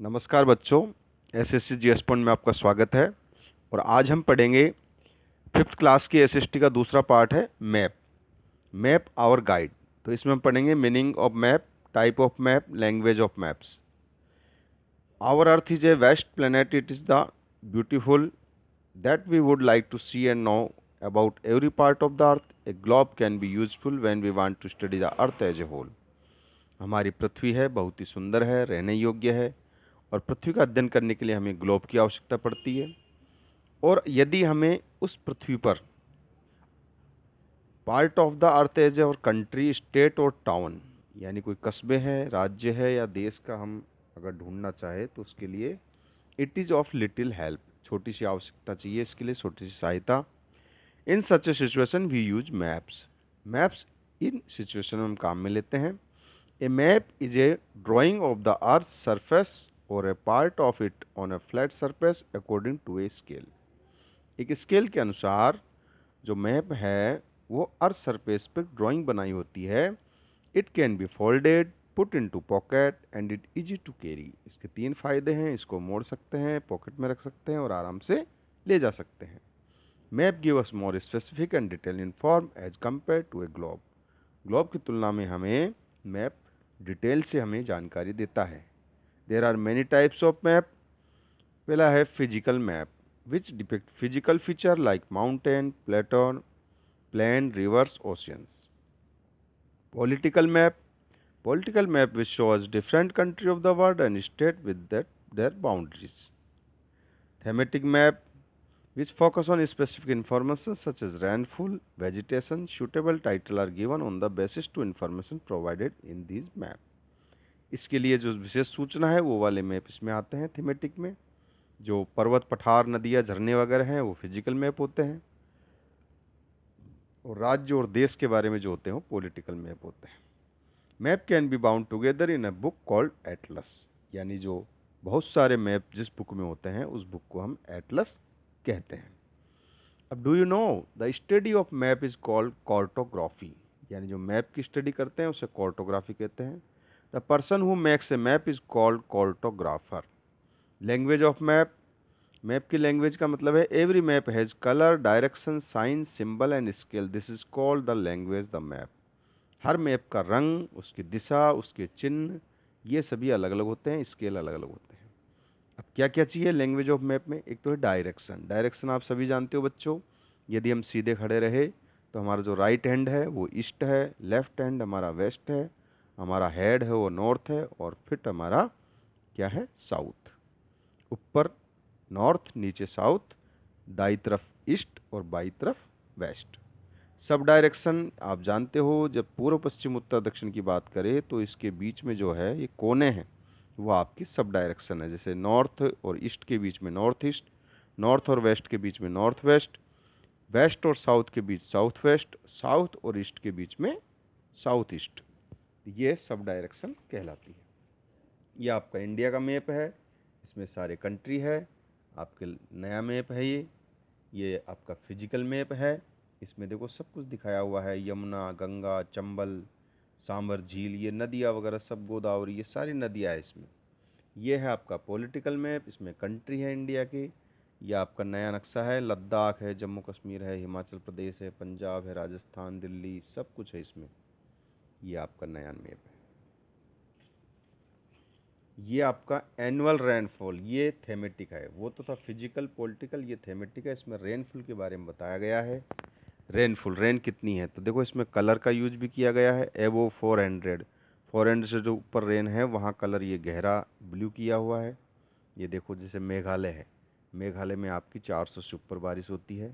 नमस्कार बच्चों, SSC GS point में आपका स्वागत है। और आज हम पढ़ेंगे फिफ्थ क्लास की एसएसटी का दूसरा पार्ट है मैप। Map our guide. तो इसमें हम पढ़ेंगे meaning of map, type of map, language of maps. Our earth is a vast planet, it is the beautiful that we would like to see and know about every part of the earth. A globe can be useful when we want to study the earth as a whole. हमारी पृथ्वी है, बहुत ही सुंदर है, रहने योग्य है, और पृथ्वी का अध्ययन करने के लिए हमें ग्लोब की आवश्यकता पड़ती है। और यदि हमें उस पृथ्वी पर part of the earth as और कंट्री, स्टेट और टाउन, यानी कोई कस्बे हैं, राज्य है या देश का हम अगर ढूंढना चाहे तो उसके लिए it is of little help, छोटी सी आवश्यकता चाहिए इसके लिए, छोटी सी सहायता। In such a situation we use maps. Maps इन सिचुएशन में हम काम में लेते हैं। A map is a drawing of the earth surface और a part of it on a flat surface according to a scale. एक स्केल के अनुसार जो मैप है वो अर्थ सरफेस पर ड्राइंग बनाई होती है। It can be folded, put into pocket and it easy to carry. इसके 3 फायदे हैं। इसको मोड़ सकते हैं, पॉकेट में रख सकते हैं और आराम से ले जा सकते हैं। Map give us more specific and detail inform as compare to a globe. Globe की तुलना में हमें मैप डिटेल से हमें जानकारी देता है। There are many types of map. पहला है physical map, which depict physical feature like mountain, plain, rivers, oceans. Political map, political map which shows different country of the world and state with their boundaries. Thematic map which focus on specific information such as rainfall, vegetation. Suitable title are given on the basis to information provided in these map. इसके लिए जो विशेष सूचना है वो वाले map इसमें आते हैं थीमेटिक में। जो पर्वत, पठार, नदियाँ, झरने वगैरह हैं वो फिजिकल मैप होते हैं, और राज्य और देश के बारे में जो होते हैं वो पॉलिटिकल मैप होते हैं। Map can be bound together in a book called Atlas, यानी जो बहुत सारे मैप जिस बुक में होते हैं उस बुक को हम एटलस कहते हैं। अब do you know the study of map is called cartography, यानी जो मैप की स्टडी करते हैं उसे कार्टोग्राफी कहते हैं। The person who makes a map is called cartographer. Language of map, map की लैंग्वेज का मतलब है every map has colour, direction, sign, symbol and scale, this is called the language the map. हर map का रंग, उसकी दिशा, उसके चिन्ह, ये सभी अलग अलग होते हैं, स्केल अलग अलग होते हैं। अब क्या क्या चाहिए लैंग्वेज ऑफ मैप में? एक तो है डायरेक्शन। डायरेक्शन आप सभी जानते हो बच्चों। यदि हम सीधे खड़े रहे तो हमारा जो राइट हैंड है वो ईस्ट है, लेफ्ट हैंड हमारा वेस्ट है, हमारा हेड है वो नॉर्थ है, और फिट हमारा क्या है? साउथ। ऊपर नॉर्थ, नीचे साउथ, दाई तरफ ईस्ट और बाई तरफ वेस्ट। सब डायरेक्शन आप जानते हो, जब पूर्व, पश्चिम, उत्तर, दक्षिण की बात करें तो इसके बीच में जो है ये कोने हैं वो आपकी सब डायरेक्शन है। जैसे नॉर्थ और ईस्ट के बीच में नॉर्थ ईस्ट, नॉर्थ और वेस्ट के बीच में नॉर्थ वेस्ट, वेस्ट और साउथ के बीच साउथ वेस्ट, साउथ और ईस्ट के बीच में साउथ ईस्ट। ये सब डायरेक्शन कहलाती है। ये आपका इंडिया का मैप है, इसमें सारे कंट्री है। आपके नया मैप है ये आपका फिजिकल मैप है। इसमें देखो सब कुछ दिखाया हुआ है, यमुना, गंगा, चंबल, सांबर झील, ये नदियाँ वगैरह सब, गोदावरी, ये सारी नदियाँ है इसमें। ये है आपका पॉलिटिकल मैप, इसमें कंट्री है इंडिया की। ये आपका नया नक्शा है, लद्दाख है, जम्मू कश्मीर है, हिमाचल प्रदेश है, पंजाब है, राजस्थान, दिल्ली, सब कुछ है इसमें। ये आपका नया मैप है। ये आपका एनुअल रेनफॉल, ये थेमेटिक है। वो तो था फिजिकल, पॉलिटिकल, ये थेमेटिक है। इसमें रेनफॉल के बारे में बताया गया है। रेनफॉल, रेन कितनी है, तो देखो इसमें कलर का यूज भी किया गया है। एबो 400, 400 से जो ऊपर रेन है वहाँ कलर ये गहरा ब्लू किया हुआ है। ये देखो जैसे मेघालय है, मेघालय में आपकी 400 से ऊपर बारिश होती है,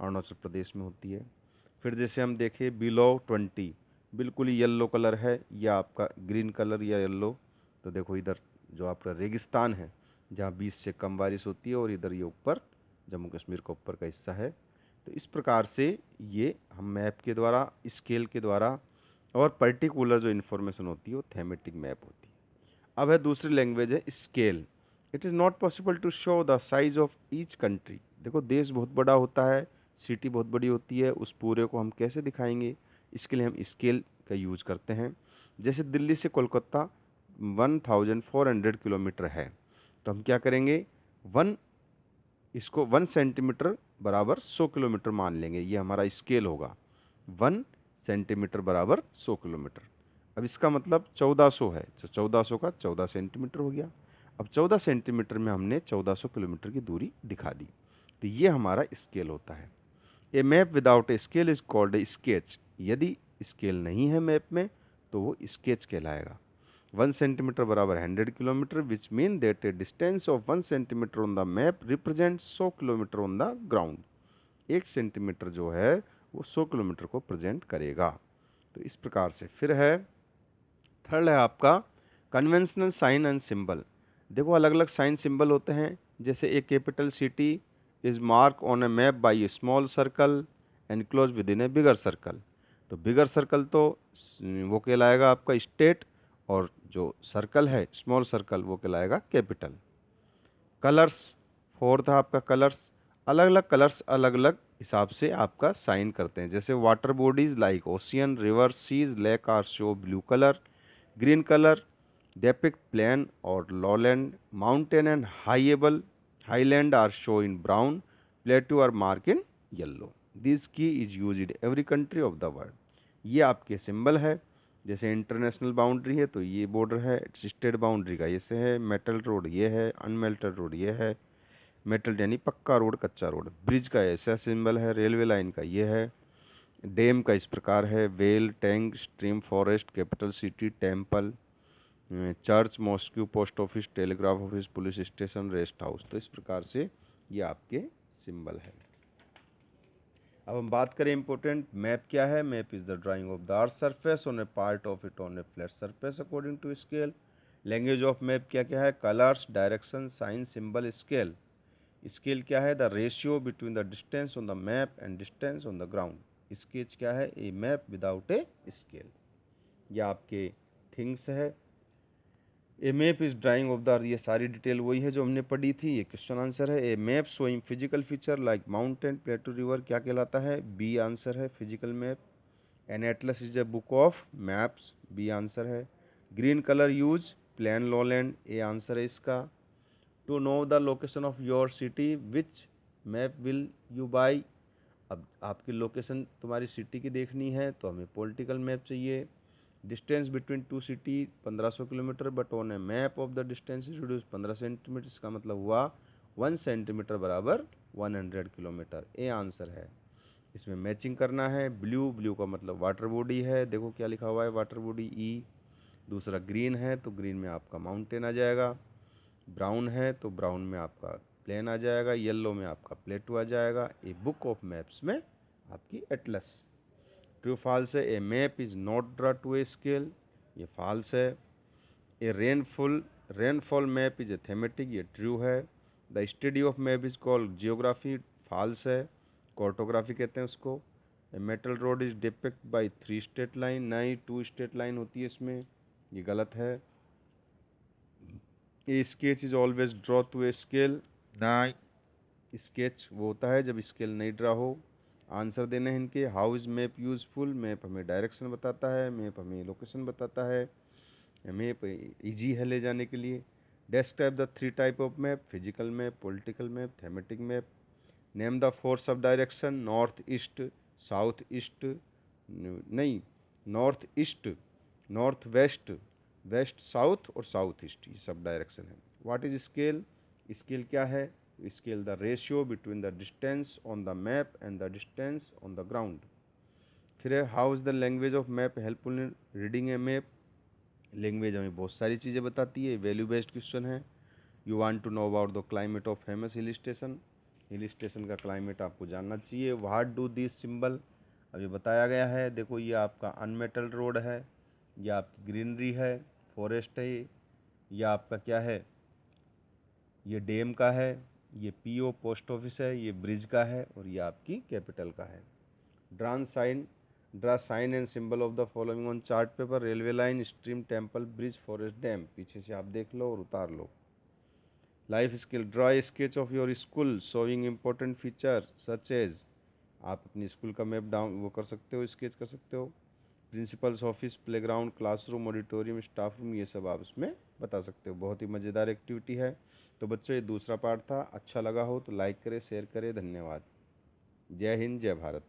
अरुणाचल प्रदेश में होती है। फिर जैसे हम देखें बिलो 20, बिल्कुल ही येल्लो कलर है, या आपका ग्रीन कलर या येल्लो। तो देखो इधर जो आपका रेगिस्तान है जहाँ 20 से कम बारिश होती है, और इधर ये ऊपर जम्मू कश्मीर का ऊपर का हिस्सा है। तो इस प्रकार से ये हम मैप के द्वारा, स्केल के द्वारा, और पर्टिकुलर जो इन्फॉर्मेशन होती है वो थेमेटिक मैप होती है। अब है दूसरी लैंग्वेज है scale. It is not possible to show the size of each country. देखो देश बहुत बड़ा होता है, सिटी बहुत बड़ी होती है, उस पूरे को हम कैसे दिखाएंगे? इसके लिए हम स्केल का यूज करते हैं। जैसे दिल्ली से कोलकाता 1400 किलोमीटर है, तो हम क्या करेंगे, इसको 1 सेंटीमीटर बराबर 100 किलोमीटर मान लेंगे, ये हमारा स्केल होगा। 1 सेंटीमीटर बराबर 100 किलोमीटर। अब इसका मतलब 1400 है, तो 1400 का 14 सेंटीमीटर हो गया। अब 14 सेंटीमीटर में हमने 1400 किलोमीटर की दूरी दिखा दी, तो ये हमारा स्केल होता है। A map without a scale is called a sketch. यदि स्केल नहीं है मैप में तो वो स्केच कहलाएगा। 1 सेंटीमीटर बराबर 100 kilometre, which mean that A distance of 1 centimetre on the map represent 100 kilometre on the ground. 1 centimetre जो है वो 100 किलोमीटर को प्रेजेंट करेगा। तो इस प्रकार से फिर है, थर्ड है आपका कन्वेंशनल साइन एंड सिंबल। देखो अलग अलग साइन सिंबल होते हैं, जैसे a capital city is mark on a map by a small circle enclose with in a bigger circle. तो बिगर सर्कल तो वो कहलाएगा आपका स्टेट, और जो सर्कल है स्मॉल सर्कल वो कहलाएगा कैपिटल। कलर्स, फोर्थ आपका कलर्स, अलग अलग कलर्स अलग अलग हिसाब से आपका साइन करते हैं। जैसे water bodies like ocean, river, seas, lake are show blue colour. Green colour depict plain or lowland, mountain and highland are shown in brown, plateau are marked in yellow. This key is used in every country of the world. ये आपके symbol है। जैसे international boundary है तो ये border है, state boundary का ऐसे है, मेटल रोड ये है, अनमेटल रोड ये है। मेटल यानी पक्का रोड, कच्चा रोड। ब्रिज का ऐसा सिंबल है, रेलवे लाइन का ये है। डैम का इस प्रकार है, well, tank, stream, forest, capital city, temple, church, mosque, post office, telegraph office, police station, rest house. तो इस प्रकार से ये आपके सिंबल है। अब हम बात करें इंपॉर्टेंट, मैप क्या है। Map is the drawing of the earth surface on a part of it on a flat surface according to scale. Language of map क्या क्या है, colours, direction, sign, symbol, scale. Scale क्या है, the ratio between the distance on the map and distance on the ground. Sketch क्या है, a map without a scale. ये आपके things है। A map is drawing of the, ये सारी detail वही है जो हमने पढ़ी थी, ये क्वेश्चन आंसर है। A map showing physical feature like mountain, plateau, river क्या कहलाता है, बी आंसर है, physical map. An atlas is a book of maps, B answer है। Green colour use, plain, lowland, A answer है इसका। To know the location of your city, which map will you buy. अब आपकी location तुम्हारी city की देखनी है तो हमें पॉलिटिकल मैप चाहिए। Distance between two city 1500 kilometre, but on a map of the distance is reduce 15 centimetre. इसका मतलब हुआ 1 सेंटीमीटर बराबर 100 किलोमीटर, ए आंसर है। इसमें मैचिंग करना है। ब्लू, ब्लू का मतलब वाटर बॉडी है, देखो क्या लिखा हुआ है, वाटर बॉडी ई। दूसरा ग्रीन है तो ग्रीन में आपका माउंटेन आ जाएगा। ब्राउन है तो ब्राउन में आपका प्लेन आ जाएगा। येलो में आपका प्लेटू आ जाएगा। ए बुक ऑफ मैप्स में आपकी एटलस। ट्रू फॉल्स है, a map is not draw to a scale, ये फॉल्स है। A rainfall map is a thematic, ये ट्रू है। The study of map is called geography, false है, कार्टोग्राफी कहते हैं उसको। A metal road is depict by 3 straight line, नहीं 2 straight line होती है इसमें, ये गलत है। ए sketch is always draw two a scale, नहीं, स्केच वो होता है जब स्केल नहीं ड्रा हो। आंसर देने हैं इनके। How is map useful, map हमें डायरेक्शन बताता है, मैप हमें लोकेशन बताता है, मैप इजी है ले जाने के लिए। Describe the 3 type of map, physical map, political map, thematic map. Name the 4 sub direction, north east, south east, नहीं, north east, north west, west south और साउथ ईस्ट, ये सब डायरेक्शन है। व्हाट इज स्केल, स्केल क्या है, scale the ratio between the distance on the map and the distance on the ground. फिर है, how is the language of map helpful in reading a map. Language हमें बहुत सारी चीज़ें बताती है, वैल्यू बेस्ड क्वेश्चन है। You want to know about the climate of famous hill station, hill station का क्लाइमेट आपको जानना चाहिए। व्हाट डू दिस सिंबल, अभी बताया गया है। देखो ये आपका अनमेटल रोड है, ये आपकी ग्रीनरी है, फॉरेस्ट है, ये आपका क्या है, ये डैम का है, ये पीओ पोस्ट ऑफिस है, ये ब्रिज का है, और ये आपकी कैपिटल का है। Draw sign and symbol of the following on chart paper, railway line, stream, temple, bridge, forest, dam. पीछे से आप देख लो और उतार लो। Life skill, draw a sketch of your school showing important feature such as. आप अपनी स्कूल का मैप डाउन वो कर सकते हो, स्केच कर सकते हो। Principles office, playground, classroom, auditorium, staff room, ये सब आप इसमें बता सकते हो। बहुत ही मज़ेदार एक्टिविटी है। तो बच्चों ये दूसरा पार्ट था। अच्छा लगा हो तो लाइक करें, शेयर करें। धन्यवाद। जय हिंद, जय भारत।